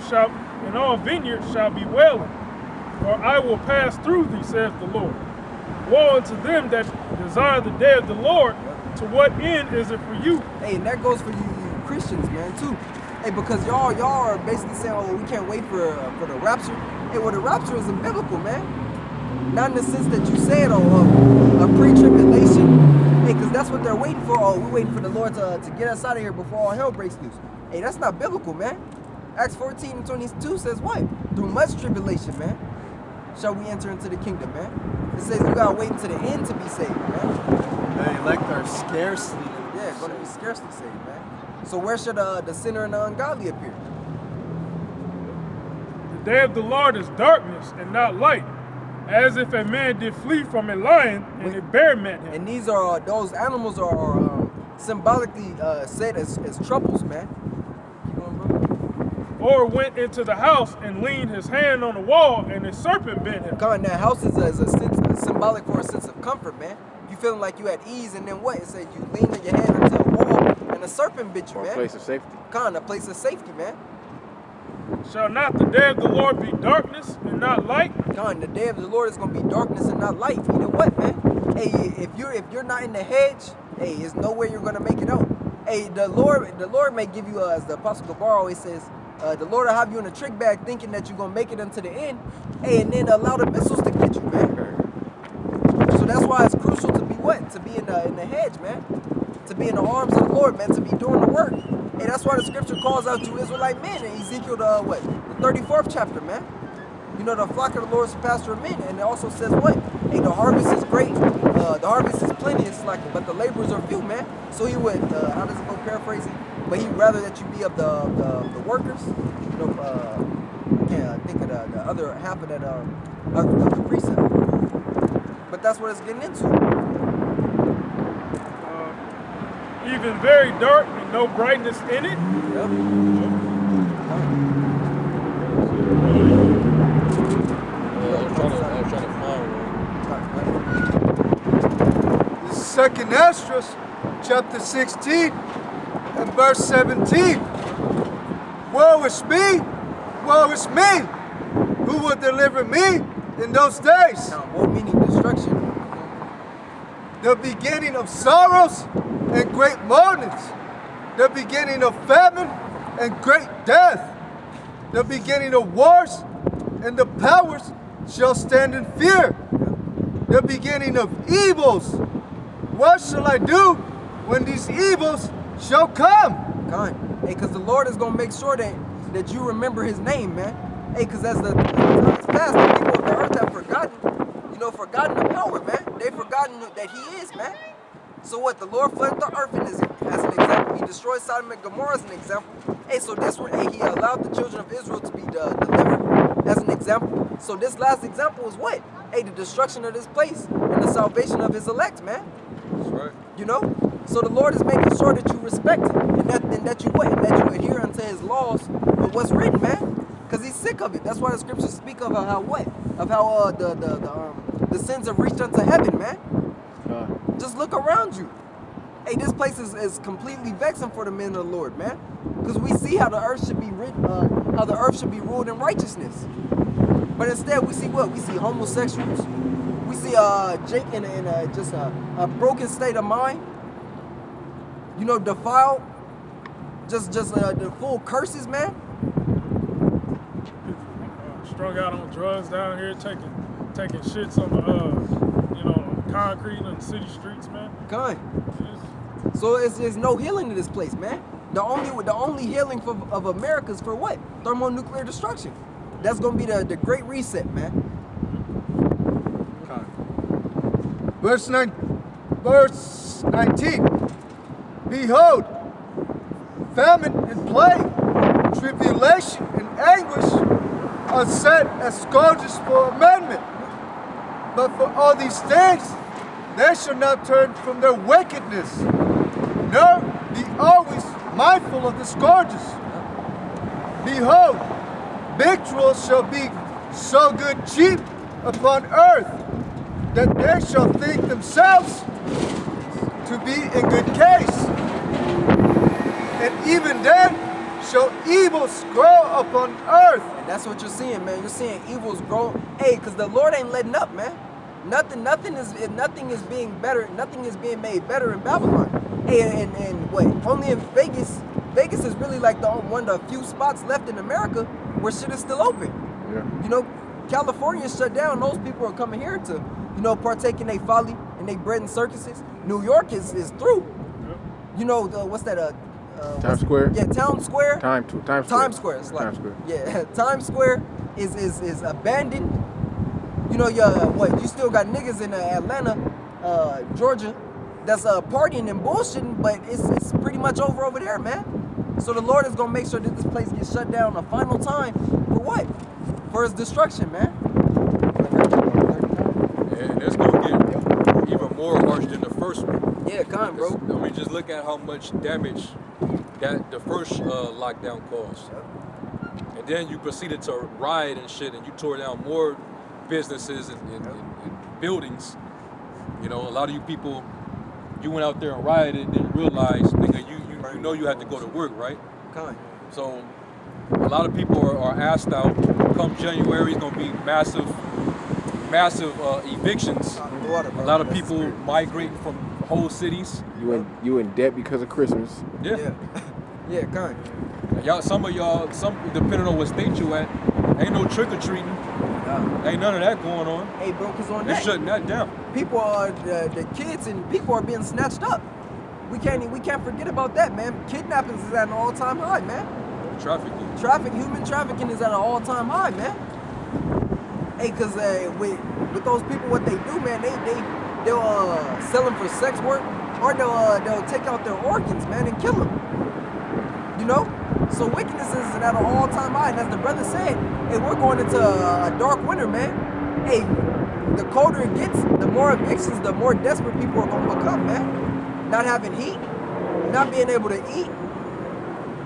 vineyards shall be wailing. For I will pass through thee, saith the Lord. Woe unto them that desire the day of the Lord. To what end is it for you? Hey, and that goes for you Christians, man, too. Hey, because y'all are basically saying, oh, we can't wait for the rapture. Hey, well, the rapture isn't biblical, man. Not in the sense that you said, a pre-tribulation. Hey, because that's what they're waiting for. Oh, we're waiting for the Lord to get us out of here before all hell breaks loose. Hey, that's not biblical, man. Acts 14:22 says what? Through much tribulation, man, shall we enter into the kingdom, man. It says you gotta wait until the end to be saved, man. The elect are scarcely. Yeah, gonna be scarcely saved, man. So where should the sinner and the ungodly appear? The day of the Lord is darkness and not light, as if a man did flee from a lion and a bear met him. And these are those animals are symbolically said as troubles, man. Keep going, bro. Or went into the house and leaned his hand on the wall, and a serpent bit him. God, that house is a symbolic for a sense of comfort, man. You feeling like you at ease, and then what? It said you leaned your hand into a wall, and a serpent bit you, Or man. a place of safety. God, a place of safety, man. Shall not the day of the Lord be darkness and not light? God, the day of the Lord is gonna be darkness and not light. Meaning what, man? Hey, if you're not in the hedge, hey, there's no way you're gonna make it out. Hey, the Lord may give you, as the Apostle Gabar always says, the Lord will have you in a trick bag thinking that you're gonna make it unto the end, hey, and then allow the missiles to get you, man. So that's why it's crucial to be what? To be in the hedge, man. To be in the arms of the Lord, man. To be doing the work. Hey, that's why the scripture calls out to Israelite men in Ezekiel, the 34th chapter, man. You know, the flock of the Lord is pasture of men, and it also says what? Hey, the harvest is great, the harvest is plenteous, but the laborers are few, man. So he would, how does it go, paraphrasing? But he'd rather that you be of the workers. You know, I can't think of the other half of that of the precept. But that's what it's getting into. Even very dark and no brightness in it. Yep. I was trying to find one. This is 2nd Esdras, chapter 16, and verse 17. Woe is me, woe is me. Who will deliver me in those days? Now, woe meaning destruction. The beginning of sorrows and great mournings. The beginning of famine and great death. The beginning of wars, and the powers shall stand in fear. The beginning of evils. What shall I do when these evils shall come? God. Hey, because the Lord is going to make sure that you remember his name, man. Hey, because as the times pass, the people of the earth have forgotten the power, man. They've forgotten that he is, man. So what? The Lord flooded the earth as an example. He destroyed Sodom and Gomorrah as an example. Hey, so this one, hey, he allowed the children of Israel to be delivered as an example. So this last example is what? Hey, the destruction of this place and the salvation of his elect, man. That's right. You know? So the Lord is making sure that you respect him and that you adhere unto his laws of what's written, man. Because he's sick of it. That's why the scriptures speak of how what? Of how the sins have reached unto heaven, man. Just look around you. Hey, this place is completely vexing for the men of the Lord, man. Because we see how the earth should be ruled in righteousness. But instead, we see what? We see homosexuals. We see Jake in just a broken state of mind. You know, defiled. Just the full curses, man. Strung out on drugs down here, taking shits on the concrete on the city streets, man. God. So there's no healing to this place, man. The only healing of America is for what? Thermonuclear destruction. That's gonna be the great reset, man. Verse 19. Behold, famine and plague, tribulation and anguish are set as scourges for amendment. But for all these things, they shall not turn from their wickedness, nor be always mindful of the scourges. Behold, victuals shall be so good cheap upon earth, that they shall think themselves to be in good case. And even then shall evils grow upon earth. And that's what you're seeing, man. You're seeing evils grow. Hey, because the Lord ain't letting up, man. Nothing is being better. Nothing is being made better in Babylon. Hey, and what? Only in Vegas. Vegas is really like one of the few spots left in America where shit is still open. Yeah. You know, California shut down. Those people are coming here to, partake in their folly and they bread and circuses. New York is through. You know, what's that? Times Square? Yeah, Town Square. Times Square. Times Square. It's like, Times Square. yeah, Times Square is abandoned. You know, you still got niggas in Atlanta, Georgia, that's partying and bullshitting, but it's pretty much over there, man. So the Lord is gonna make sure that this place gets shut down a final time for what? For its destruction, man. And it's gonna get even more harsh than the first one. Yeah, come, bro. I mean, just look at how much damage that the first lockdown caused. And then you proceeded to riot and shit, and you tore down more businesses and buildings. You know, a lot of you people, you went out there and rioted, didn't realize, nigga, you know you had to go to work, right? Come. So a lot of people are asked out. Come January, it's gonna be massive evictions. A lot of people migrate from whole cities. You in debt because of Christmas. Yeah. Yeah, come. Y'all, some depending on what state you at, ain't no trick or treating. Ain't none of that going on. Hey, bro, because on They're that, shutting that down. people are the kids and people are being snatched up. We can't forget about that, man. Kidnappings is at an all-time high, man. Trafficking. Human trafficking is at an all-time high, man. Hey, cause with those people, what they do, man, they'll sell them for sex work, or they'll take out their organs, man, and kill them. You know, so wickedness is at an all-time high, and as the brother said, hey, we're going into a dark winter, man. Hey, the colder it gets, the more evictions, the more desperate people are gonna become, man. Not having heat, not being able to eat.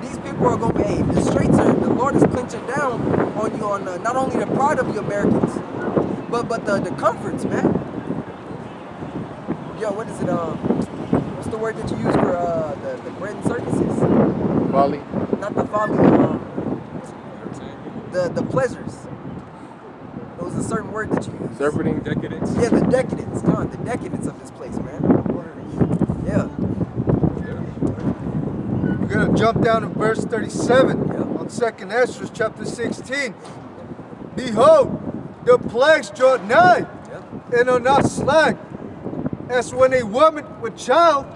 These people are gonna be, hey, the Lord is clenching down on you on not only the pride of you Americans, but the comforts, man. Yo, what is it? What's the word that you use for the bread and circuses? Folly. Not the folly. The pleasures. It was a certain word that you used. Surfeiting. Decadence. Yeah, the decadence. Come on, the decadence of this place, man. Yeah. We're going to jump down to verse 37 Yeah. on 2nd Ezra chapter 16. Behold, the plagues draw nigh Yeah. and are not slack, as when a woman with child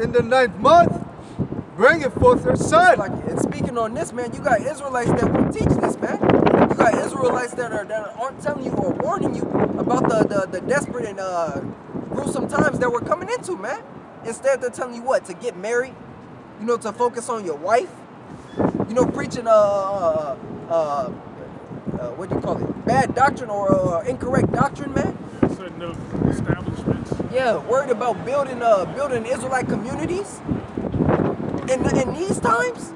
in the 9th month bringeth forth her son. Like, and speaking on this, man, you got Israelites that will teach this, man. You got Israelites that aren't telling you or warning you about the desperate and gruesome times that we're coming into, man. Instead, they're telling you what? To get married, to focus on your wife, preaching what do you call it? Bad doctrine or incorrect doctrine, man. Setting up establishments. Yeah, worried about building Israelite communities in these times.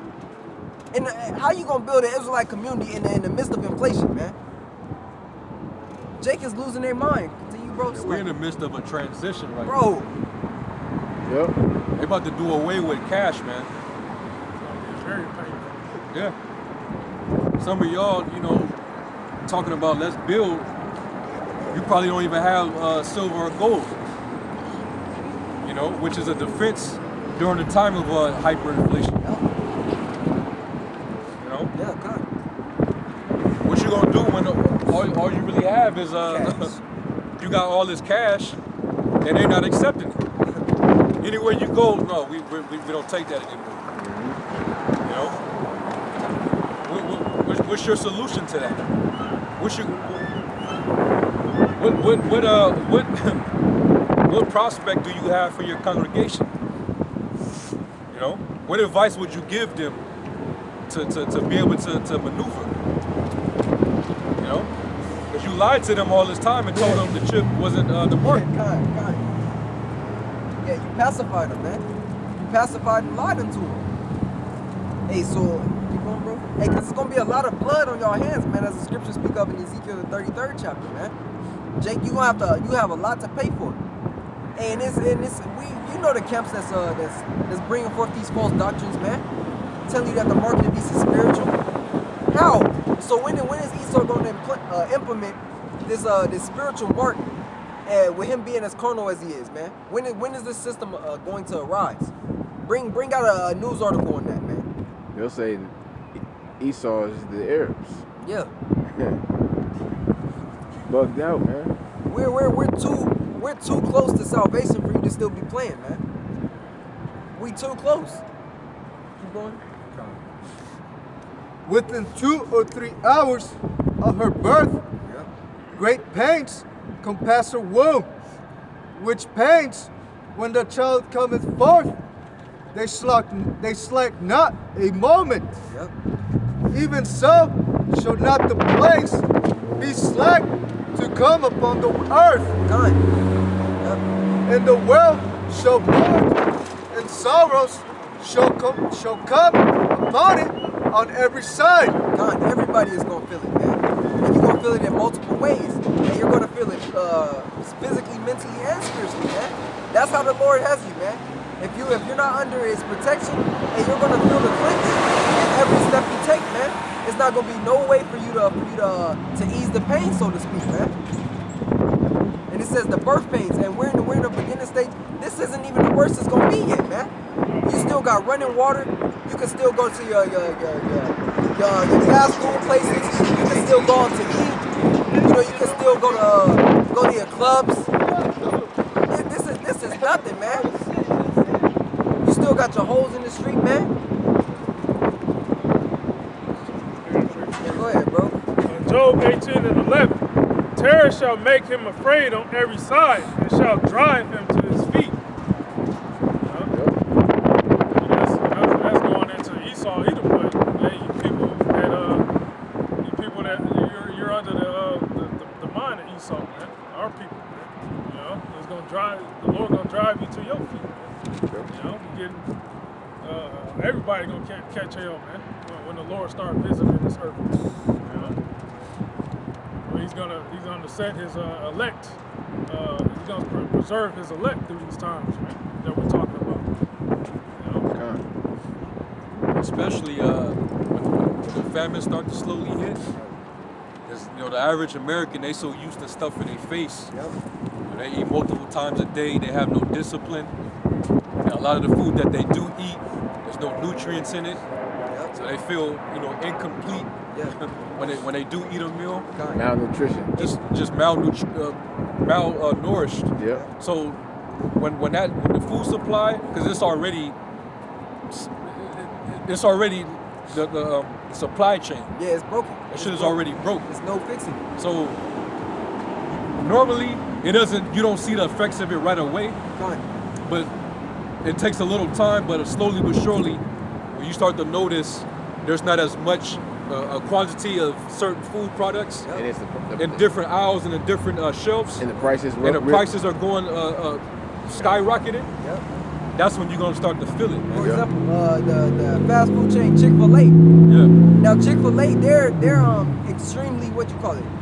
And how you gonna build an Israelite community in the midst of inflation, man? Jake is losing their mind. Continue, bro. We're in the midst of a transition right now. Bro, Yep. They about to do away with cash, man. It's very painful. Yeah. Some of y'all, talking about let's build. You probably don't even have silver or gold. Which is a defense during the time of hyperinflation. yeah, God. What you gonna do when all you really have is Cash. you got all this cash and they're not accepting it. Anywhere you go, no, we don't take that anymore. What's your solution to that? What's your what prospect do you have for your congregation? What advice would you give them to be able to maneuver? Because you lied to them all this time and told them the chip wasn't the mark. God. Yeah, you pacified them, man. You pacified and lied into them. Hey, so keep going, bro. Hey, cause it's gonna be a lot of blood on your hands, man, as the scriptures speak of in Ezekiel the 33rd chapter, man. Jake, you have a lot to pay for. And it's the camps that's bringing forth these false doctrines, man. telling you that the mark of the beast is spiritual? How? So when is Esau going to implement this spiritual mark with him being as carnal as he is, man? When is this system going to arise? Bring out a news article on that, man. They'll say Esau is the Arabs. Yeah. Bugged out, man. We're too close to salvation for you to still be playing, man. We too close. Keep going. Within 2 or 3 hours of her birth, Yeah. great pains compass her womb, which pains, when the child cometh forth, they slack not a moment. Yep. Even so shall not the place be slack to come upon the earth, Done. Yep. and the world shall mourn, and sorrows shall come upon it on every side. Done. Everybody is gonna feel it, man. And you're gonna feel it in multiple ways. And you're gonna feel it physically, mentally, and spiritually, man. That's how the Lord has you, man. If you're not under His protection, and you're gonna feel the clinch in every step you take, man. It's not gonna be no way for you to ease the pain, so to speak, man. And it says the birth pains, and we're in the beginning stage. This isn't even the worst it's gonna be yet, man. You still got running water. You can still go to your fast food places. You can still go out to eat. You can still go to your clubs. This is nothing, man. You still got your holes in the street, man. Yeah, go ahead, bro. Job 18:11. Terror shall make him afraid on every side, and shall drive him to his feet. That's going into Esau either way. Hey, you people that you're under the mind of Esau, man. Our people, man. It's gonna drive. The Lord gonna drive you to your feet, man. Everybody gonna catch hell, man. When the Lord start visiting this earth, He's gonna set His elect. He's gonna preserve His elect through these times, man, that we're talking about. Especially when the famine start to slowly hit. Because the average American, they so used to stuffing their face. Yep. They eat multiple times a day. They have no discipline. And a lot of the food that they do eat, there's no nutrients in it. Yep. So they feel incomplete Yeah. when they do eat a meal. Malnutrition. Just malnourished. Yep. So when the food supply, because it's already the supply chain. Yeah, it's broken. That shit is already broke. There's no fixing. So normally you don't see the effects of it right away, Done. but it takes a little time. But slowly but surely, when you start to notice, there's not as much a quantity of certain food products And it's in different aisles and in different shelves, and the prices and the prices are going skyrocketing. Yep. That's when you're gonna start to feel it, For man. example, the fast food chain Chick-fil-A. Yeah. Now Chick-fil-A, they're extremely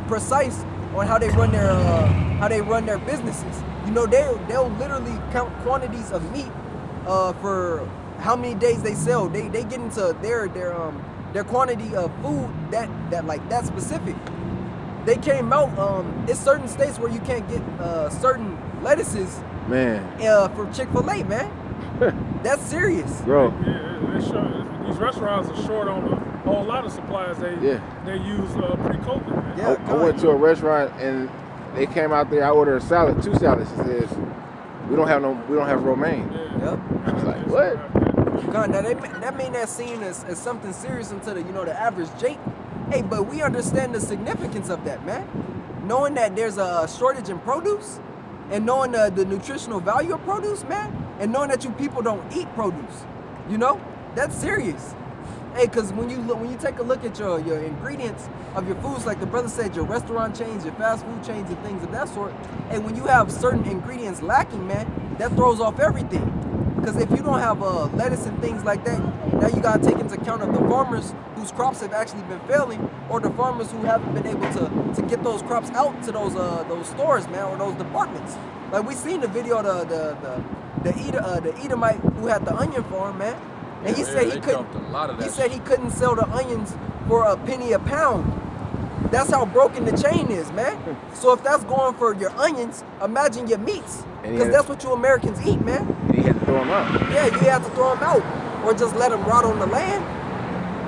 precise on how they run their businesses. They'll literally count quantities of meat for how many days they sell. They get into their quantity of food that specific. They came out. It's certain states where you can't get certain lettuces man, for Chick-fil-A, man. That's serious. bro. These restaurants are short on a whole lot of supplies they use pre-COVID, man. Yeah, I went to a restaurant and they came out there. I ordered a salad, 2 salads. It says we don't have romaine. Yep. I was like, what? God, now that may not seem as something serious unto the average Jake. Hey, but we understand the significance of that, man. Knowing that there's a shortage in produce, and knowing the nutritional value of produce, man, and knowing that you people don't eat produce, that's serious. Hey, because when you take a look at your ingredients of your foods, like the brother said, your restaurant chains, your fast food chains, and things of that sort, and when you have certain ingredients lacking, man, that throws off everything. Because if you don't have lettuce and things like that, now you gotta take into account of the farmers whose crops have actually been failing, or the farmers who haven't been able to get those crops out to those stores, man, or those departments. Like we seen the video of the Edomite who had the onion farm, man. And he Yeah, said they he couldn't. dumped a lot of He that said he couldn't sell the onions for a penny a pound. That's how broken the chain is, man. So if that's going for your onions, imagine your meats, And he because had- that's what you Americans eat, man. And he had to throw them out. Yeah, you have to throw them out or just let them rot on the land.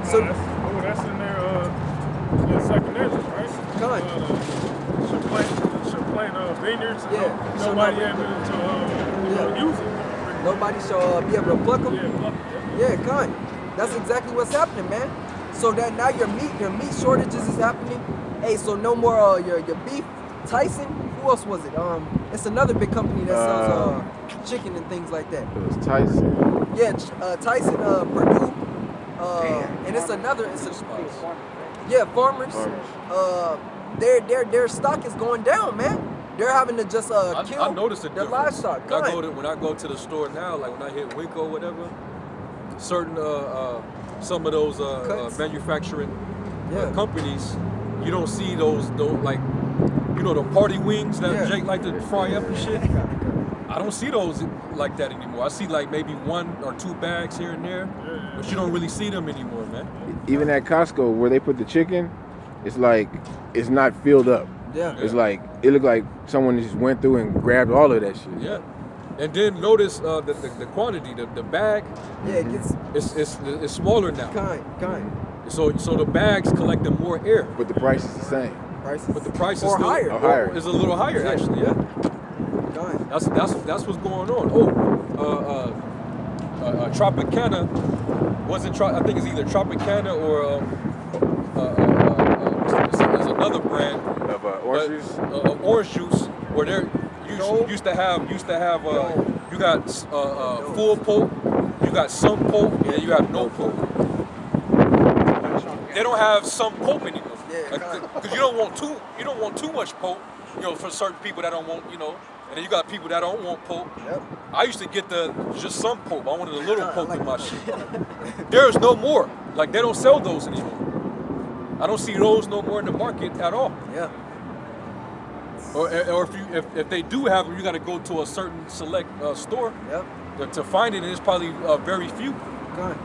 So that's in their second Ezra, right? Con. Champlain vineyards. Yeah. So Nobody now- able to use it. nobody shall be able to pluck them. Yeah, pluck it. Yeah, con. That's exactly what's happening, man. So that now your meat shortages is happening. Hey, so no more your beef. Tyson, who else was it? It's another big company that sells chicken and things like that. It was Tyson. Yeah, Tyson, Purdue, and it's another. It's a yeah, farmers. Their stock is going down, man. They're having to just kill I noticed the their difference. livestock. When I go to the store now, like when I hit Winco or whatever, certain some of those Cuts. manufacturing Yeah. companies, you don't see those like, you know, the party wings that Yeah. Jake like to fry up and shit. I don't see those like that anymore. I see like maybe 1 or 2 bags here and there, but you don't really see them anymore, man. Even at Costco, where they put the chicken, it's like it's not filled up. Yeah. It's like it looked like someone just went through and grabbed all of that shit. Yeah. And then notice the quantity, the bag, Yeah, it gets it's smaller now. kind. So the bags collecting more air. But the price is the same. Prices. But the price is or still higher. Or higher. Is a little higher actually. Yeah. Kind. That's what's going on. Tropicana wasn't. I think it's either Tropicana or there's another brand Of orange juice. of orange juice where they're used to have you got full pulp, you got some pulp, and then you have no pulp. They don't have some pulp anymore. Yeah, Because you don't want too much pulp, you know, for certain people that don't want, you know, and then you got people that don't want pulp. Yep. I used to get just some pulp. I wanted a little pulp in my shit. There's no more. Like they don't sell those anymore. I don't see those no more in the market at all. Yeah. Or if they do have them, you got to go to a certain select store Yep. to find it, and it's probably very few. Kind.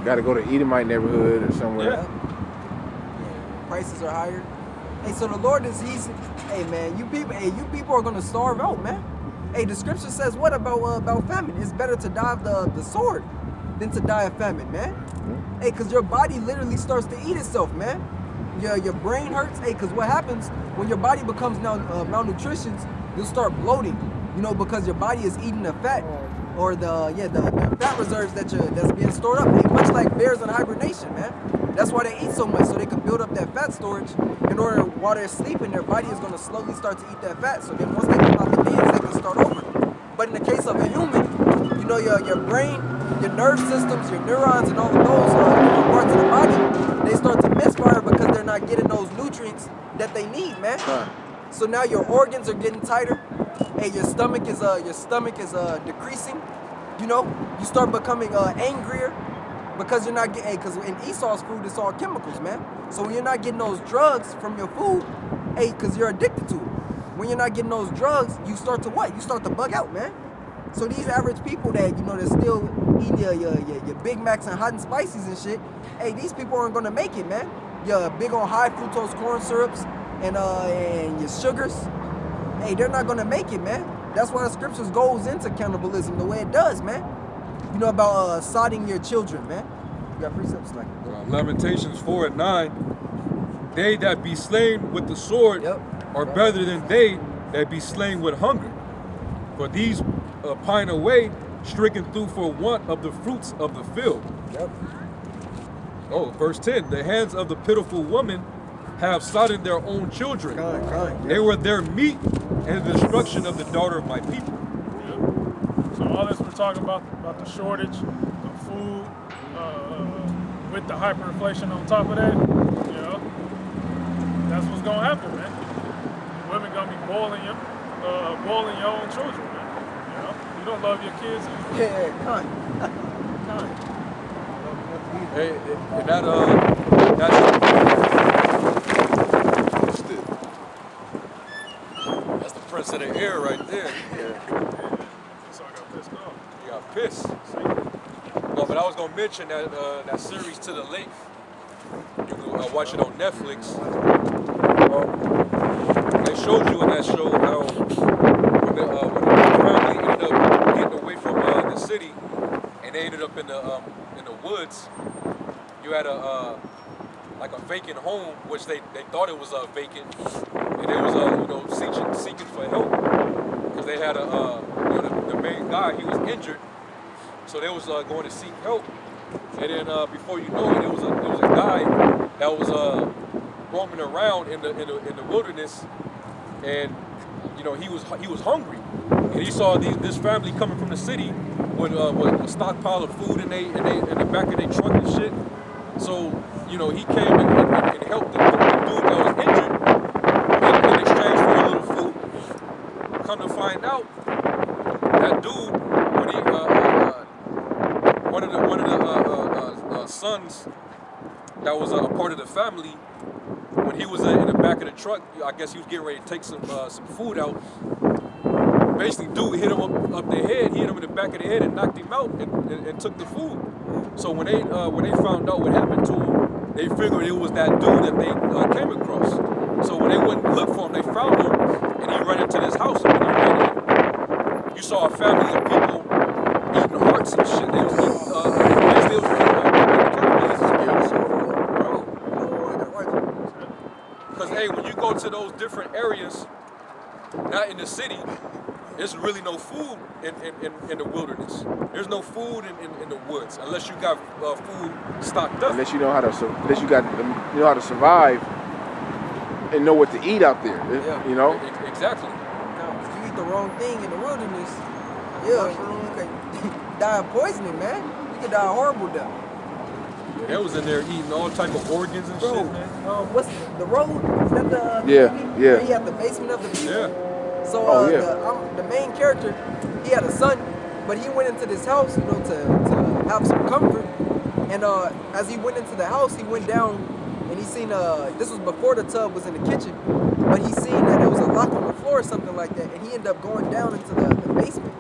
Got to go to Edomite neighborhood or somewhere. Yeah. Prices are higher. Hey, so the Lord hey man, you people are gonna starve out, man. Hey, the scripture says what about famine? It's better to die of the sword than to die of famine, man. Hey, cause your body literally starts to eat itself, man. Your brain hurts. Hey, cause what happens when your body becomes now malnutrition, you'll start bloating. You know, because your body is eating the fat or the fat reserves that's being stored up. Hey, much like bears in hibernation, man. That's why they eat so much, so they can build up that fat storage. In order, while they're sleeping, their body is going to slowly start to eat that fat. So then once they come out the dens, they can start over. But in the case of a human, you know, your brain, your nerve systems, your neurons, and all of those different parts of the body, they start to misfire because they're not getting those nutrients that they need, man. So now your organs are getting tighter. Hey, your stomach is decreasing. You know, you start becoming angrier. Because you're not getting, because in Esau's food, it's all chemicals, man. So when you're not getting those drugs from your food, hey, because you're addicted to it. When you're not getting those drugs, you start to what? You start to bug out, man. So these average people that, you know, they're still eating your Big Macs and hot and spices and shit, hey, these people aren't going to make it, man. You're big on high fructose corn syrups and your sugars. Hey, they're not going to make it, man. That's why the scriptures goes into cannibalism the way it does, man. You know about sodding your children, man. You got precepts like that. Lamentations 4:9. They that be slain with the sword are better than they that be slain with hunger. For these pine away, stricken through for want of the fruits of the field. Yep. Oh, verse 10. The hands of the pitiful woman have sodden their own children. Kind. They were their meat and the destruction of the daughter of my people. So all this we're talking about the shortage of food, with the hyperinflation on top of that, you know, that's what's gonna happen, man. Women gonna be boiling your own children, man. You know, you don't love your kids. Yeah, kind. Hey, and that's the prince of the air right there. So I got pissed off. You got pissed. No, but But I was gonna mention that that series To the Lake. You can watch it on Netflix. They showed you in that show how when the family ended up getting away from the city and they ended up in the woods. You had a like a vacant home, which they thought it was vacant, and they was seeking for help because they had the main guy, he was injured, so they was going to seek help, and then before you know it, there was a guy that was roaming around in the wilderness, and he was hungry, and he saw this family coming from the city with a stockpile of food in the back of their truck and shit. So he came and helped the dude that was injured in exchange for a little food. Come to find out, that dude, when he one of the sons that was a part of the family, when he was in the back of the truck, I guess he was getting ready to take some food out. Basically, dude hit him up the head, hit him in the back of the head, and knocked him out, and took the food. So when they found out what happened to him, they figured it was that dude that they came across. So when they went and looked for him, they found him, and he ran into this house. And when he ran in, you saw a family of people eating hearts and shit. They was eating, they was because hey, when you go to those different areas, not in the city, there's really no food in the wilderness. There's no food in the woods unless you got food stocked up. Unless you know how to survive and know what to eat out there. Yeah. Exactly. If you eat the wrong thing in the wilderness, you can die of poisoning, man. You can die a horrible death. They was in there eating all type of organs and shit, man. What's the road? Is that the Yeah. where he had the basement of the people? Yeah. So the main character, he had a son, but he went into this house, to have some comfort. And as he went into the house, he went down and he seen this was before the tub was in the kitchen, but he seen that there was a lock on the floor or something like that, and he ended up going down into the basement.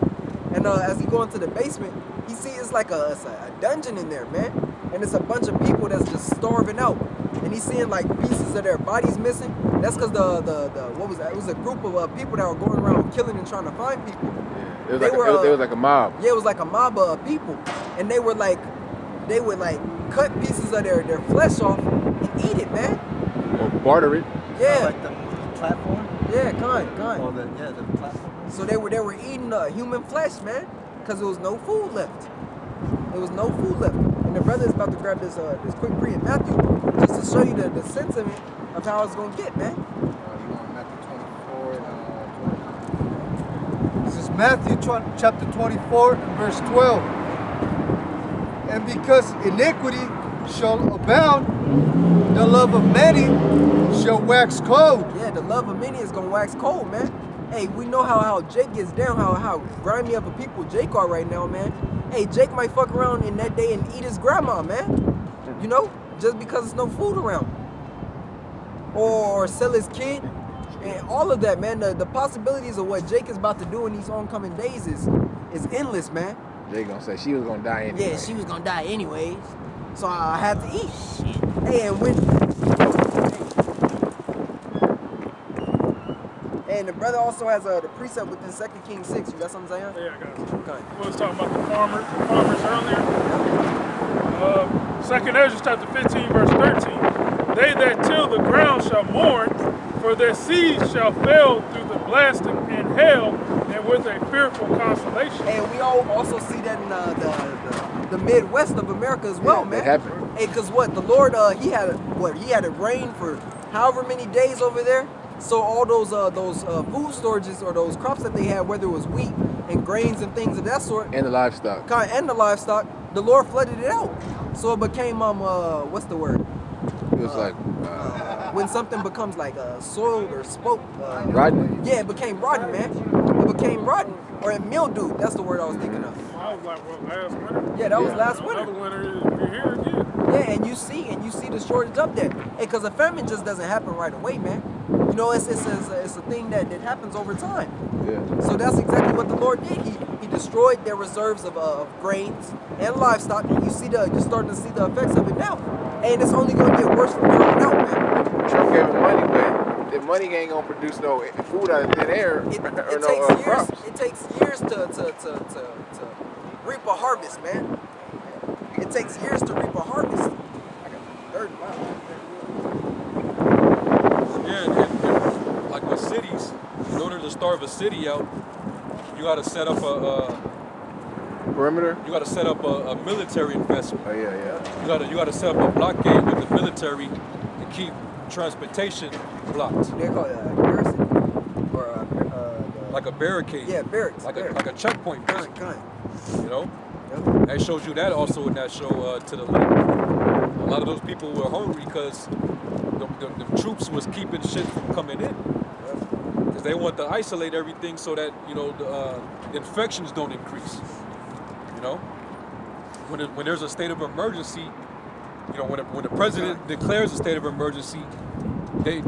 And as he go into the basement, he see it's like a dungeon in there, man. And it's a bunch of people that's just starving out. And he's seeing like pieces of their bodies missing. That's because what was that? It was a group of people that were going around killing and trying to find people. Yeah. It was like a mob. Yeah, it was like a mob of people. And they would cut pieces of their flesh off and eat it, man. Or barter it. Yeah. Like the platform? Yeah, kind. Or the platform. So they were eating human flesh, man, because there was no food left. There was no food left. And the brother is about to grab this quick read in Matthew just to show you the sense of it, of how it's gonna get, man. You want Matthew 24 and This is Matthew chapter 24 and verse 12. And because iniquity shall abound, the love of many shall wax cold. Yeah, the love of many is gonna wax cold, man. Hey, we know how Jake gets down, how grimy of a people Jake are right now, man. Hey, Jake might fuck around in that day and eat his grandma, man. Just because there's no food around. Or sell his kid. And all of that, man. The possibilities of what Jake is about to do in these oncoming days is endless, man. They gonna say she was gonna die anyway. Yeah, she was gonna die anyways. So I had to eat. Shit. Hey, and the brother also has the precept within 2 Kings 6. You got something, Zion? Yeah, I got you. Okay. We was talking about the farmers earlier. 2 Ezra chapter 15, verse 13. They that till the ground shall mourn, for their seeds shall fail through the blasting in hell, and with a fearful consolation. And we all also see that in the Midwest of America as well, man. That happened. Hey, cause what the Lord he had it rain for however many days over there. So all those food storages or those crops that they had, whether it was wheat and grains and things of that sort, And the livestock. and the livestock, the Lord flooded it out. So it became what's the word? It was like When something becomes like soiled or rotten. Yeah, it became rotten, man. It became rotten or mildewed. That's the word I was thinking of. That was like last winter. Yeah, that was last winter. Another winter, you're here again. Yeah, and you see the shortage up there. Hey, cause a famine just doesn't happen right away, man. You know, it's a thing that happens over time. Yeah. So that's exactly what the Lord did. He destroyed their reserves of grains and livestock, and you're starting to see the effects of it now. And it's only gonna get worse from here on out, man. Trump gave him money, but the money ain't gonna produce no food out of thin air It or takes no years. crops. It takes years to reap a harvest, man. It takes years to reap a harvest. I got dirt in my mouth. Yeah, and like with cities, in order to starve a city out, you got to set up Perimeter? you got to set up a military investment. Oh yeah. You got to set up a blockade with the military to keep transportation blocked, They call it a garrison or like a barricade. yeah, barracks. Like barracks. a checkpoint, Gun, basically, gun. you know. Yep. That shows you that also in that show to the left. A lot of those people were hungry because the troops was keeping shit from coming in. Because they want to isolate everything so that, you know, the infections don't increase. You know? When there's a state of emergency, you know, when the president declares a state of emergency, they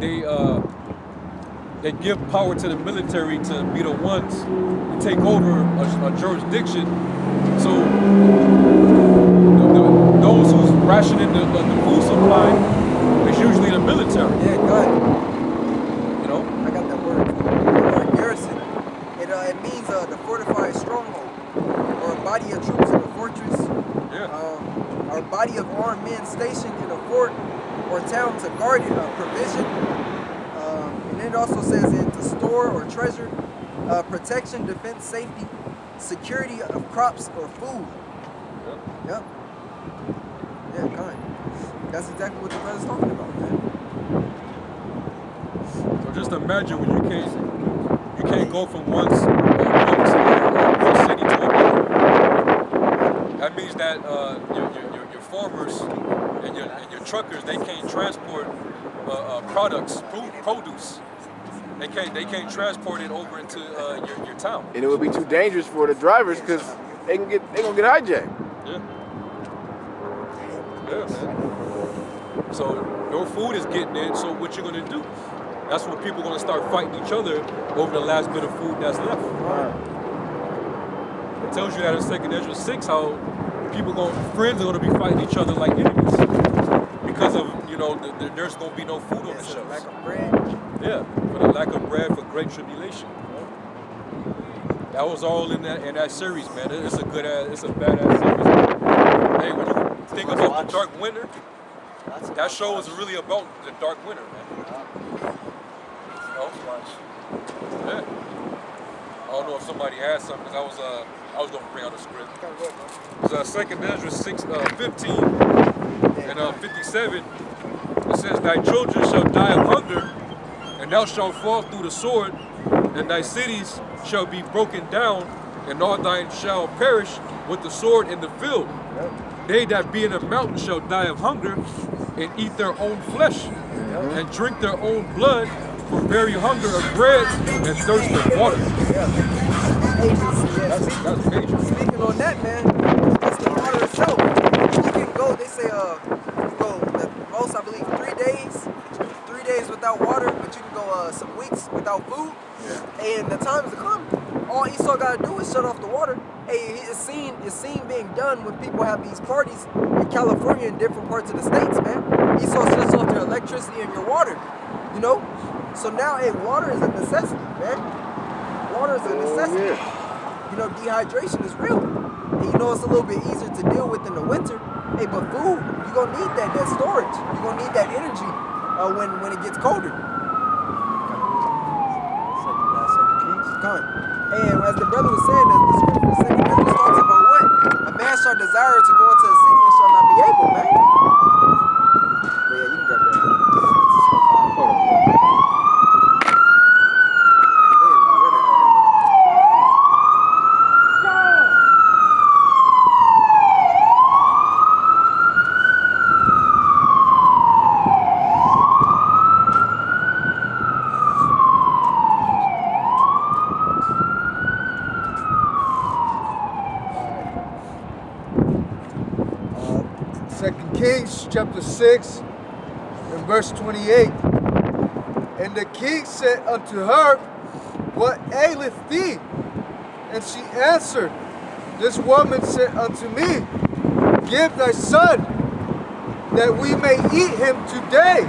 give power to the military to be the ones to take over a jurisdiction. So those who's rationing the food supply is usually the military. Yeah, gun. You know? I got that word. Garrison. It means the fortified stronghold or a body of troops in a fortress. Yeah. Or a body of armed men stationed in a fort or town to guard it, provision. And it also says it to store or treasure, protection, defense, safety, security of crops or food. Yep. Yeah, kind. That's exactly what the brother's talking about, man. So just imagine when you can't go from one city to another. That means that your farmers and your truckers, they can't transport products, produce. They can't transport it over into your town. And it would be too dangerous for the drivers because they gonna get hijacked. Yeah. Yeah, man. So no food is getting in, so what you gonna do? That's when people gonna start fighting each other over the last bit of food that's left. It tells you that in 2 Ezra 6 how friends are gonna be fighting each other like enemies. Because of, you know, there's gonna be no food on the So shelves. lack of bread. Yeah, for the lack of bread, for great tribulation. That was all in that series, man. It's a badass series. Hey, when you think about the Dark Winter, that show is really about the Dark Winter, man. You know? Yeah. I don't know if somebody had something because I was gonna bring out the script. It's 2 Ezra 15 and 57. It says, "Thy children shall die of hunger, and thou shalt fall through the sword, and thy cities shall be broken down, and all thine shall perish with the sword in the field. They that be in the mountain shall die of hunger, and eat their own flesh, and drink their own blood, for very hunger of bread and thirst of water." Agency, yeah. That's major. Speaking on that, man, it's the water itself. You can go, they say, you go the most, I believe, 3 days. 3 days without water, but you can go some weeks without food. And the time's to come. All Esau gotta do is shut off the water. Hey, it's seen being done when people have these parties in California and different parts of the states, man. Esau shuts off your electricity and your water, you know? So now, hey, water is a necessity, man. Water is a necessity. Yeah. You know, dehydration is real. And you know, it's a little bit easier to deal with in the winter. Hey, but food, you're gonna need that storage. You're gonna need that energy when it gets colder. Come. And as the brother was saying, that the scripture was saying, it talks about what? A man shall desire to go into a city and shall not be able, man. But yeah, you can grab that. Hold on, bro. chapter 6 and verse 28. And the king said unto her, What aileth thee? And she answered, This woman said unto me, Give thy son, that we may eat him today,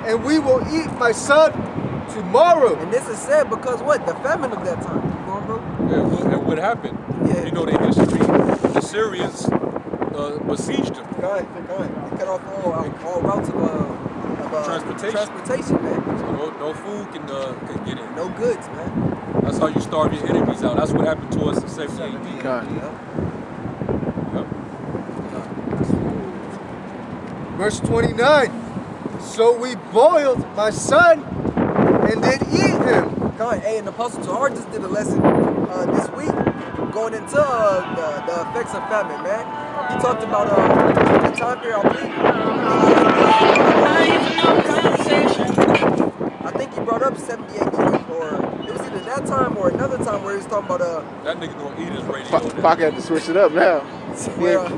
and we will eat my son tomorrow. And this is said because what? The famine of that time. Keep going, bro. Yeah, and what happened? Yeah. You know their history. The Syrians besieged them. Go ahead. They cut off all routes of transportation, man. So no food can get in. No goods, man. That's how you starve your enemies out. That's what happened to us in 70 AD. God. Yep. Yep. Verse 29. So we boiled my son and did eat him. God, hey, and Apostle Tahar just did a lesson this week going into the effects of famine, man. He talked about the time period, I think he brought up 70 AD, or it was either that time or another time where he was talking about That nigga gonna eat his radio. Pac had to switch it up now.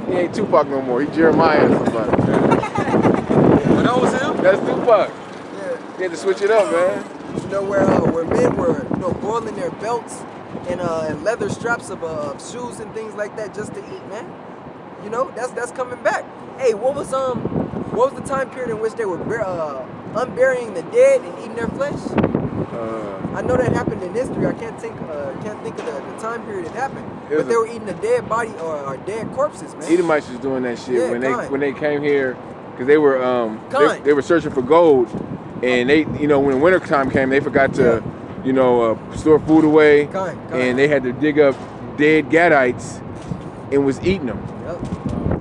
He ain't Tupac no more. He Jeremiah or somebody. But that was him? That's Tupac. yeah, He had to switch it up, man. you know, where men were, you know, boiling their belts and leather straps of shoes and things like that just to eat, man. You know, that's coming back. Hey, what was the time period in which they were unburying the dead and eating their flesh? I know that happened in history. I can't think of the time period it happened. But they were eating a dead body or dead corpses, man. Edomites was doing that shit Yeah, when they came here, because they were they were searching for gold, and they, you know, when winter time came, they forgot to store food away, and they had to dig up dead Gadites and was eating them. Yep.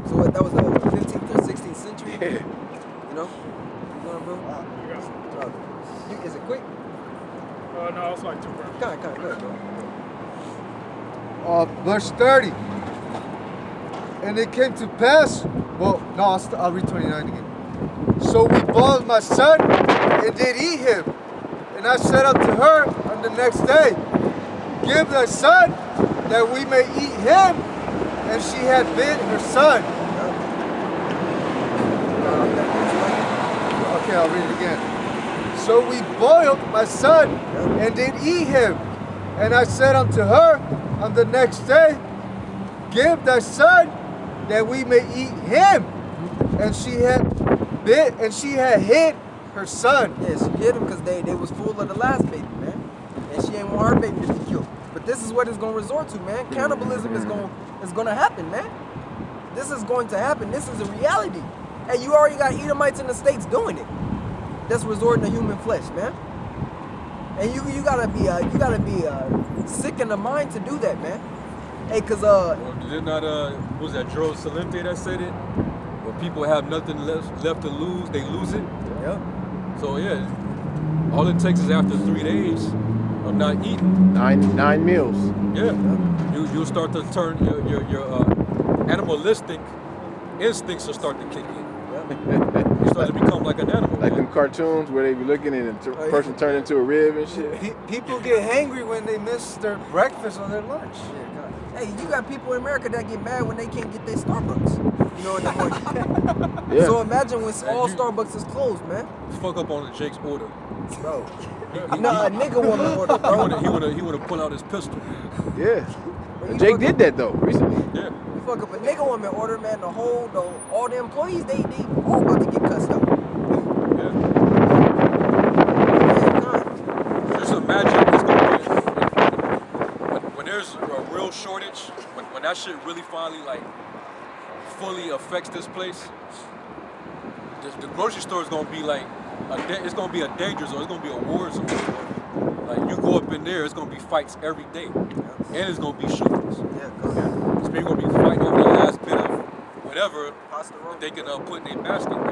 So that was the 15th or 16th century. Yeah. You know, bro. Is it quick? No, it's like 2 verses. Go ahead, bro. Verse 30. And it came to pass, I'll read 29 again. So we boiled my son and did eat him. And I said unto her on the next day, Give thy son, that we may eat him. And she had bid her son. Okay, I'll read it again. So we boiled my son and did eat him. And I said unto her on the next day, Give thy son, that we may eat him. And she had hid her son. Yeah, she hid him because they was full of the last baby, man. And she ain't want her baby to be killed. But this is what it's gonna resort to, man. Cannibalism is gonna happen, man. This is going to happen. This is a reality. Hey, you already got Edomites in the States doing it. That's resorting to human flesh, man. And you gotta be sick in the mind to do that, man. Hey, cause Did not was that Joel Salente that said it? When people have nothing left to lose, they lose it. yeah. So yeah, all it takes is after 3 days of not eating. Nine meals. Yeah, you'll start to turn your animalistic instincts will start to kick in. You start to become like an animal. Like man. them cartoons where they be looking and the person turn into a rib and shit. People get hangry when they miss their breakfast or their lunch. Hey, you got people in America that get mad when they can't get their Starbucks. You know, in the morning. Yeah. So imagine when all Starbucks is closed, man. Fuck up on the Jake's order. Bro. No, a nigga wanna order, bro. He wanna pull out his pistol. Yeah. When you Jake fuck did up- that though recently. Yeah. You fuck up a nigga woman order, man. All the employees, they all about to get cussed out. Yeah. Man, God. Just imagine it's gonna be when there's a real shortage, when that shit really finally like fully affects this place. The grocery store is gonna be like it's gonna be a danger zone. It's gonna be a war zone. Like you go up in there, it's gonna be fights every day, and it's gonna be shootings. Yeah, God. It's people gonna be fighting over the last bit of whatever Pasta roll. that they can put in their basket. Man.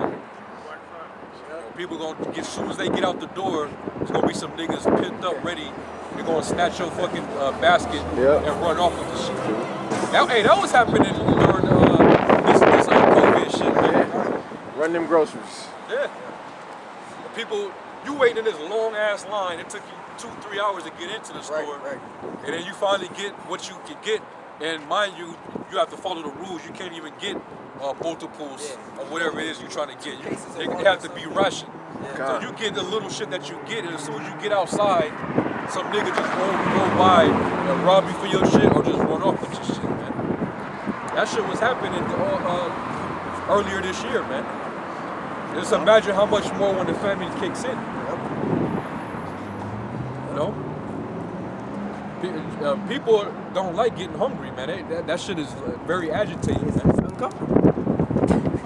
Black Friday. People gonna get, as soon as they get out the door, there's gonna be some niggas pinned up ready. They're gonna snatch your fucking basket and run off with the shit. That was happening during this COVID shit, man. Run them groceries. Yeah. People, you waiting in this long ass line. It took you 2-3 hours to get into the store, Right. and then you finally get what you can get. And mind you, you have to follow the rules. You can't even get multiples or whatever it is you're trying to get. Cases of They water have to be rationed. So you get the little shit that you get, and as soon as you get outside, some nigga just go by and rob you for your shit or just run off with your shit, man. That shit was happening earlier this year, man. Just imagine how much more when the family kicks in. You know? People don't like getting hungry, man. That shit is very agitating, man. It's uncomfortable.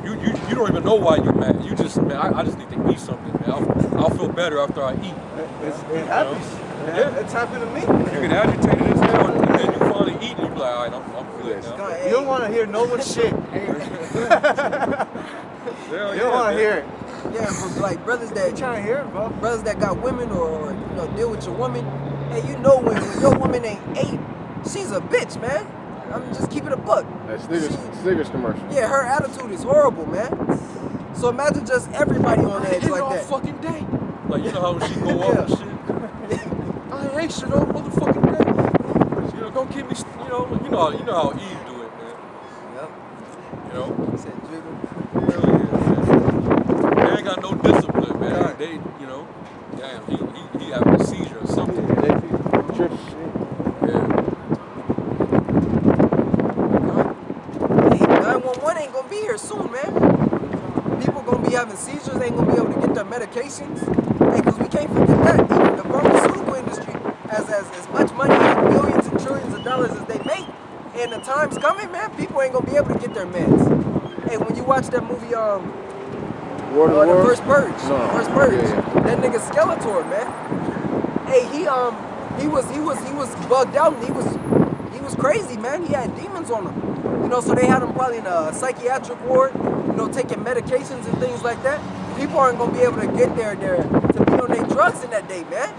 You don't even know why you're mad. You just, man, I just need to eat something, man. I'll feel better after I eat. It happens. Yeah. It's happened to me. You get agitated as hell, and then you finally eat, and you be like, all right, I'm good now. You don't want to hear no one's shit. Hell You don't want to hear it. Yeah, but like brothers You that trying to hear it, bro? brothers that got women or deal with your woman, hey, you know when your woman ain't ate, she's a bitch, man. I'm just keeping it a buck. That Snickers commercial. Yeah, her attitude is horrible, man. So imagine just everybody on the edge Hit like all that. fucking day. Like, you know how she go off and shit. I ain't ate shit all motherfucking day. You know, don't keep me, you know how Eve do it, man. Yep. You know? He said jiggle. Hell yeah, man. They ain't got no discipline, man. They, you know, damn, he having a seizure or something. Tripping. Yeah. Hey, 911 ain't gonna be here soon, man. People gonna be having seizures, ain't gonna be able to get their medications. Hey, cause we can't forget that. Even the pharmaceutical industry has as much money, billions and trillions of dollars as they make. And the time's coming, man, people ain't gonna be able to get their meds. Hey, when you watch that movie, War the First Purge. No. First Purge. Yeah. That nigga Skeletor, man. Hey, he was bugged out and he was crazy, man. He had demons on him. So they had him probably in a psychiatric ward, taking medications and things like that. People aren't gonna be able to get there to be on their drugs in that day, man.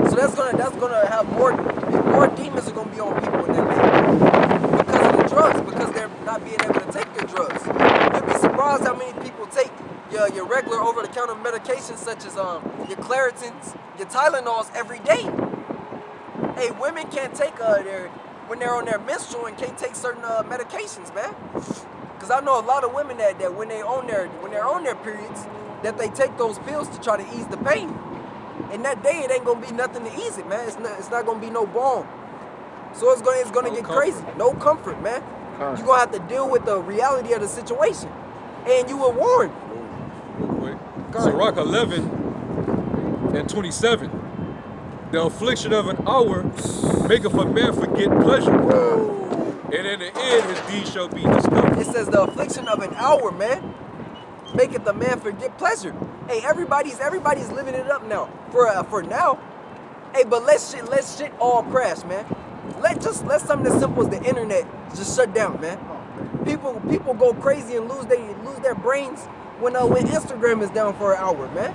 So that's gonna have more demons are gonna be on people in that day because of the drugs, because they're not being able to take their drugs. You'd be surprised how many people take your regular over-the-counter medications such as your Claritins, your Tylenols every day. Hey, women can't take when they're on their menstrual and can't take certain medications, man. Cause I know a lot of women that when they're on their periods, that they take those pills to try to ease the pain. And that day it ain't gonna be nothing to ease it, man. It's not gonna be no balm. So it's gonna get crazy. No comfort, man. You're gonna have to deal with the reality of the situation. And you were warned. Real quick. Sirach 11:27. The affliction of an hour maketh a man forget pleasure. And in the end, his deed shall be discovered. It says the affliction of an hour, man, maketh the man forget pleasure. Hey, everybody's living it up now. For now. Hey, but let shit all crash, man. Let something as simple as the internet just shut down, man. People go crazy and lose their brains when Instagram is down for an hour, man.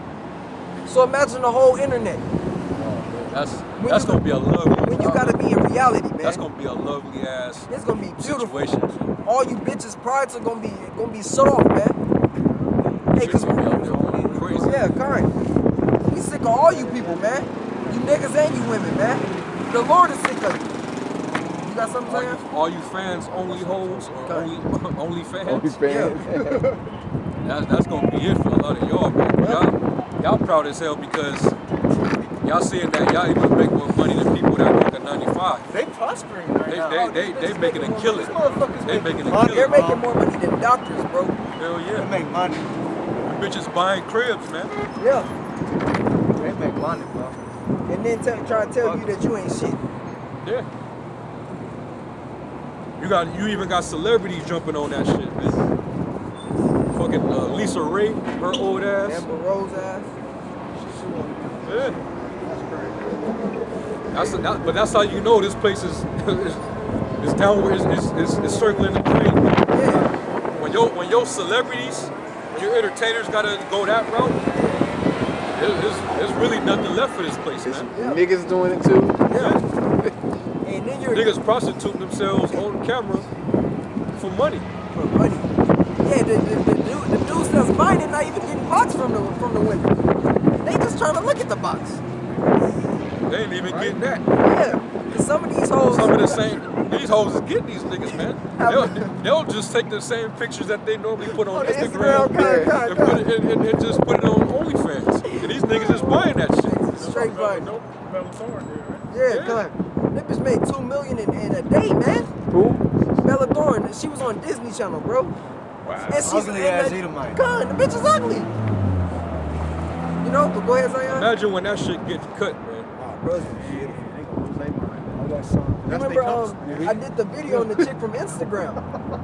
So imagine the whole internet. That's gonna be a lovely. When you gotta be in reality, man. That's gonna be a lovely ass. It's gonna be beautiful. Situation. All you bitches' prides are gonna be shut off, man. Hey, cause crazy. Yeah, kind. We sick of all you people, man. You niggas and you women, man. The Lord is sick of you. You got something to say? All you fans, only hoes or only fans? Only fans. That's gonna be it for a lot of y'all, man. Y'all proud as hell because y'all seeing that y'all able to make more money than people that work at 95. They prospering right now. They making a killing. They making a money. killing. They're making more money than doctors, bro. Hell They yeah. make money. Bitches buying cribs, man. Yeah. They make money, bro. And then try to tell you that you ain't shit. Yeah. You even got celebrities jumping on that shit, man. Fucking Lisa Ray, her old ass. Amber Rose ass. Yeah. But that's how you know this place is downward, is circling the drain. Yeah. When your celebrities, your entertainers gotta go that route, there's really nothing left for this place, man. Niggas doing it too. Yeah. And then you're Niggas prostituting themselves on camera for money. for money. Yeah, the dudes that's buying it not even getting box from the women. They just trying to look at the box. They ain't even getting that. Yeah. 'Cause some of these hoes. Some of the same, these hoes is getting these niggas, man. They'll just take the same pictures that they normally put on Instagram and just put it on OnlyFans. And these niggas is buying that shit. Straight buying. Bella Thorne did, right? Yeah, Yeah. God. That bitch made $2 million in a day, man. Who? Bella Thorne, she was on Disney Channel, bro. Wow. And she's Ugly ass Edomite. God, the bitch is ugly. You know, but go ahead, Zion. Imagine when that shit gets cut, man. Bro, remember, I did the video on the chick from Instagram.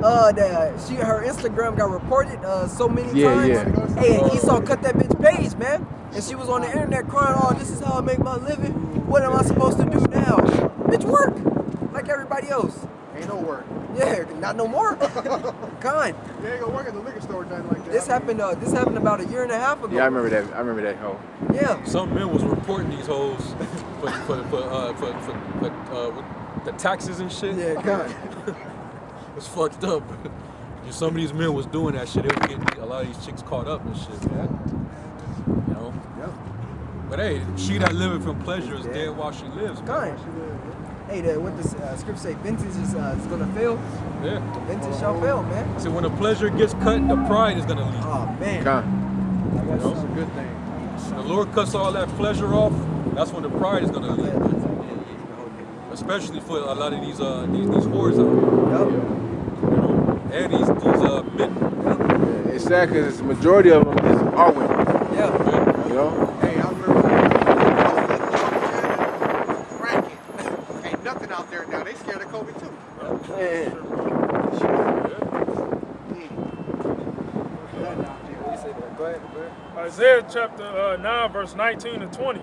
Her Instagram got reported so many times. Yeah. Hey, and Esau cut that bitch page, man. And she was on the internet crying, "Oh, this is how I make my living. What am I supposed to do now?" Bitch, work like everybody else. Ain't no work. Yeah, not no more. Kind. You ain't gonna work at the liquor store or nothing like that. This happened. This happened about a year and a half ago. Yeah, I remember that. I remember that hoe. Yeah. Some men was reporting these hoes for the taxes and shit. Yeah, kind. It's fucked up. And some of these men was doing that shit. They was getting a lot of these chicks caught up and shit, man. You know? Yep. But hey, she that liveth from pleasure is dead while she lives, man. Kind. Hey, what the script say? Vintage is gonna fail. Yeah. Vintage shall fail, man. See, when the pleasure gets cut, the pride is gonna leave. Oh man. Con. That's a good thing. When the Lord cuts all that pleasure off, that's when the pride is gonna leave. Man. Especially for a lot of these whores out Yup. here, you know, and these men. Yeah, it's sad because the majority of them are women. Yeah. You know? Hey, I remember Frankie. Ain't nothing out there now. They scared of COVID too. Go ahead. Isaiah chapter 9, verse 19 and 20.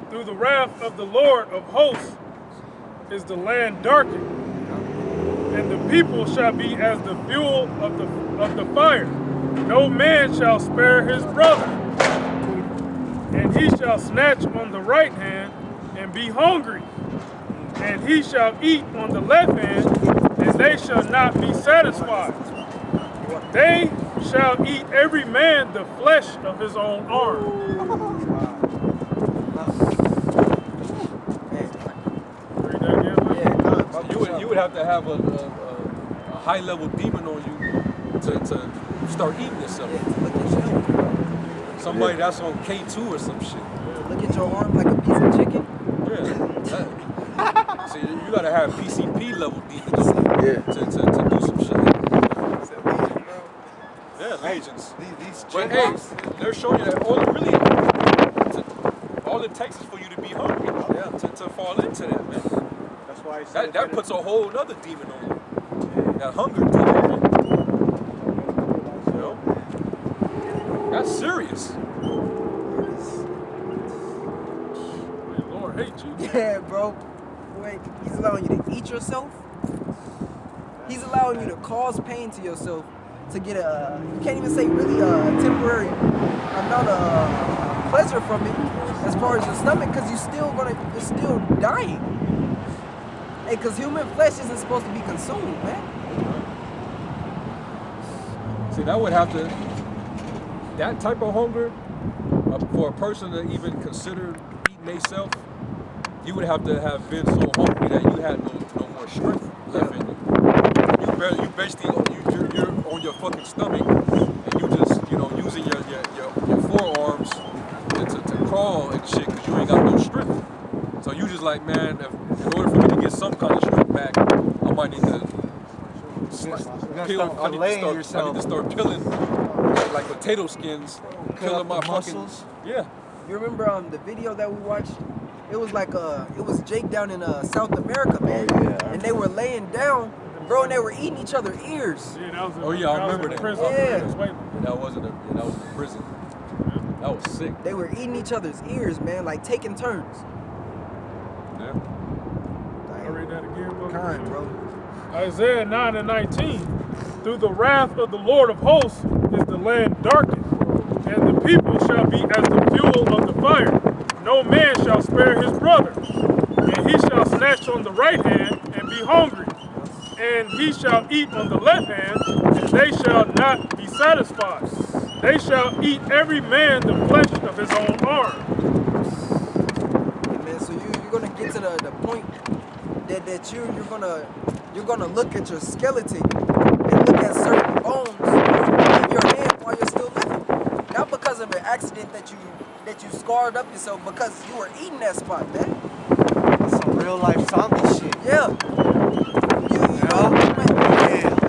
Through the wrath of the Lord of hosts is the land darkened, and the people shall be as the fuel of the fire. No man shall spare his brother, and he shall snatch on the right hand and be hungry, and he shall eat on the left hand, and they shall not be satisfied. They shall eat every man the flesh of his own arm. Read that again, man. You would have to have a high level demon on you to start eating yourself. Somebody that's on K2 or some shit. Look at your arm like a piece of chicken. Yeah. See, you gotta have PCP level demons Yeah. to do some shit. Yeah, legions. These But chick hey, box, they're showing you that all it takes is for you to be hungry. Yeah. To fall into that, man. that's why I said That puts a whole other demon on you. That hunger demon. You know? That's serious. The Lord hates you. Yeah, bro. Wait, he's allowing you to eat yourself. He's allowing you to cause pain to yourself to get you can't even say really a temporary amount of pleasure from it as far as your stomach, because you're still dying. Hey, because human flesh isn't supposed to be consumed, man. See, that would have to, that type of hunger, for a person to even consider eating themselves, you would have to have been so hungry that you had no more strength left in you. You basically, you're on your fucking stomach, and you just, using your forearms to crawl and shit, because you ain't got no strength. So you just like, man, in order for me to get some kind of strength back, I might need to I need to start peeling like potato skins, killing my muscles. Yeah. You remember the video that we watched? It was like it was Jake down in South America, man. Oh, yeah. And they were laying down, bro, and they were eating each other's ears. Yeah, that was Oh, yeah, I that was remember in that. prison. Yeah. That was in prison. That was sick. They were eating each other's ears, man, like taking turns. Yeah. I'll read that again, bro. Kind, bro. Isaiah 9 and 19. Through the wrath of the Lord of hosts is the land darkened, and the people shall be as the fuel of the fire. No man shall spare his brother, and he shall snatch on the right hand and be hungry, and he shall eat on the left hand, and they shall not be satisfied. They shall eat every man the flesh of his own arm. Man, so you're gonna get to the point that you're gonna look at your skeleton and look at certain bones in your hand while you're still living. Not because of an accident that you scarred up yourself, because you were eating that spot, man. Some real life zombie shit. Yeah. You know,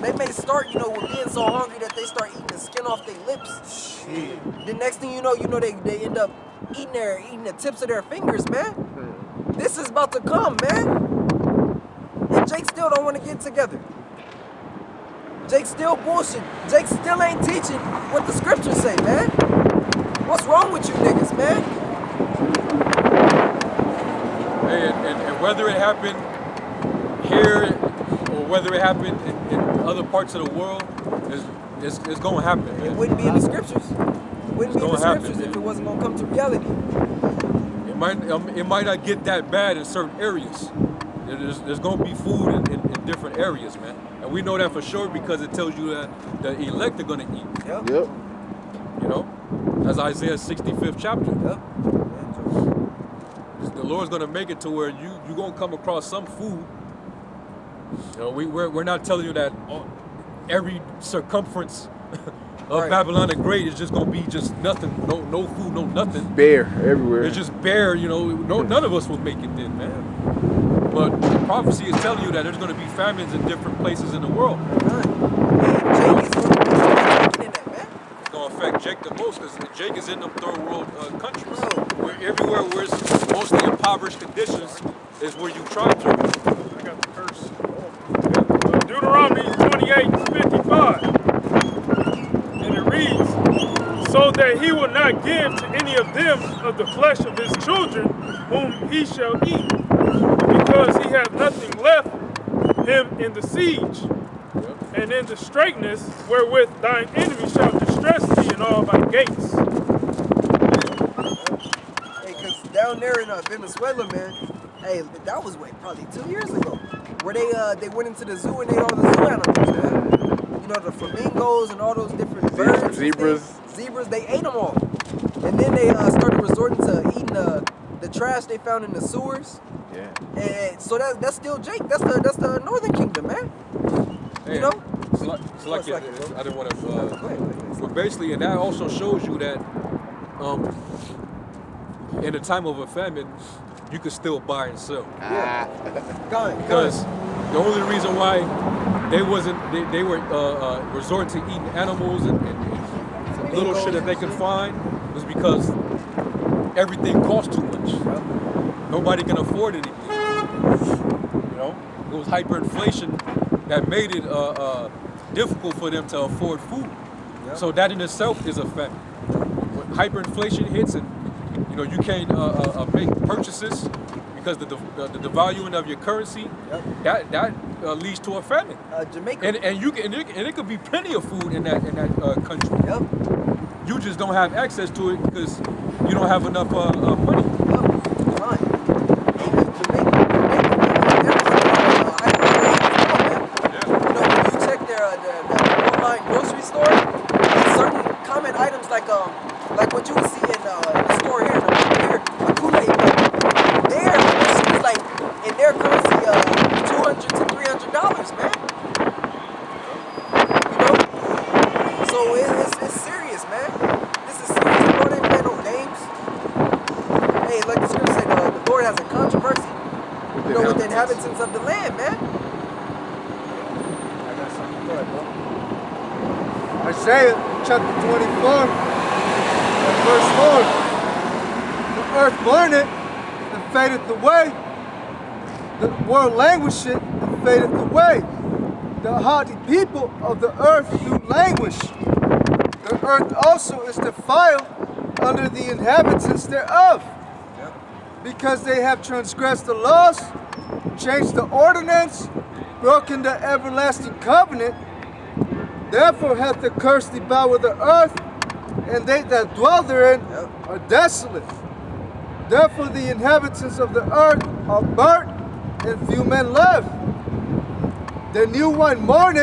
they may start, with being so hungry that they start eating the skin off their lips. Shit. The next thing you know, they end up eating the tips of their fingers, man. This is about to come, man. And Jake still don't want to get together. Jake still bullshit. Jake still ain't teaching what the scriptures say, man. What's wrong with you niggas, man? Hey, and whether it happened here or whether it happened in other parts of the world, it's going to happen, man. It wouldn't be in the scriptures. It wouldn't be in the scriptures if it wasn't going to come to reality. It might not get that bad in certain areas. There's going to be food in different areas, man. And we know that for sure because it tells you that the elect are going to eat. Yep. You know? That's Isaiah 65th chapter. Yep. The Lord's going to make it to where you're going to come across some food. You know, we're not telling you that every circumference of Babylon the Great is just going to be just nothing. No food, no nothing. Bare everywhere. It's just bare, none of us will make it then, man. But the prophecy is telling you that there's going to be famines in different places in the world. It's going to affect Jake the most because Jake is in them third world countries. Everywhere where it's mostly impoverished conditions is where you try to. I got the curse. Deuteronomy 28:55. And it reads, so that he will not give to any of them of the flesh of his children whom he shall eat, because he hath nothing left him in the siege, and in the straitness wherewith thine enemy shall distress thee in all thy gates. Hey, because down there in Venezuela, man, hey, that was probably 2 years ago, where they went into the zoo and ate all the zoo animals, man. The flamingos and all those different birds. Zebras, they ate them all. And then they started resorting to eating the trash they found in the sewers. Yeah. And so that's still Jake. That's the Northern Kingdom, man. Hey, You know? I didn't want to. But basically, and that also shows you that in a time of a famine, you can still buy and sell. Because the only reason why they were resorting to eating animals and little shit that they could find was because everything costs too much. Nobody can afford anything. It was hyperinflation that made it difficult for them to afford food. So that in itself is a fact. When hyperinflation hits and you can't make purchases because the devaluing of your currency, that leads to a famine. Jamaica. And it could be plenty of food in that country. Yep. You just don't have access to it because you don't have enough money. Grocery store, certain common items like what you would see in the store here, a Kool-Aid pack. There, it's like in their currency, $200 to $300, man. So it's serious, man. This is serious. The Lord ain't playing no games. Hey, like the scripture said, the Lord has a controversy, with the inhabitants of the land, man. I got something good, bro. Isaiah chapter 24, verse 4. The earth burneth and fadeth away. The world languisheth and fadeth away. The haughty people of the earth do languish. The earth also is defiled under the inhabitants thereof. Because they have transgressed the laws, changed the ordinance, broken the everlasting covenant. Therefore hath the curse devoured the earth, and they that dwell therein are desolate. Therefore the inhabitants of the earth are burnt, and few men live. The new wine mourneth,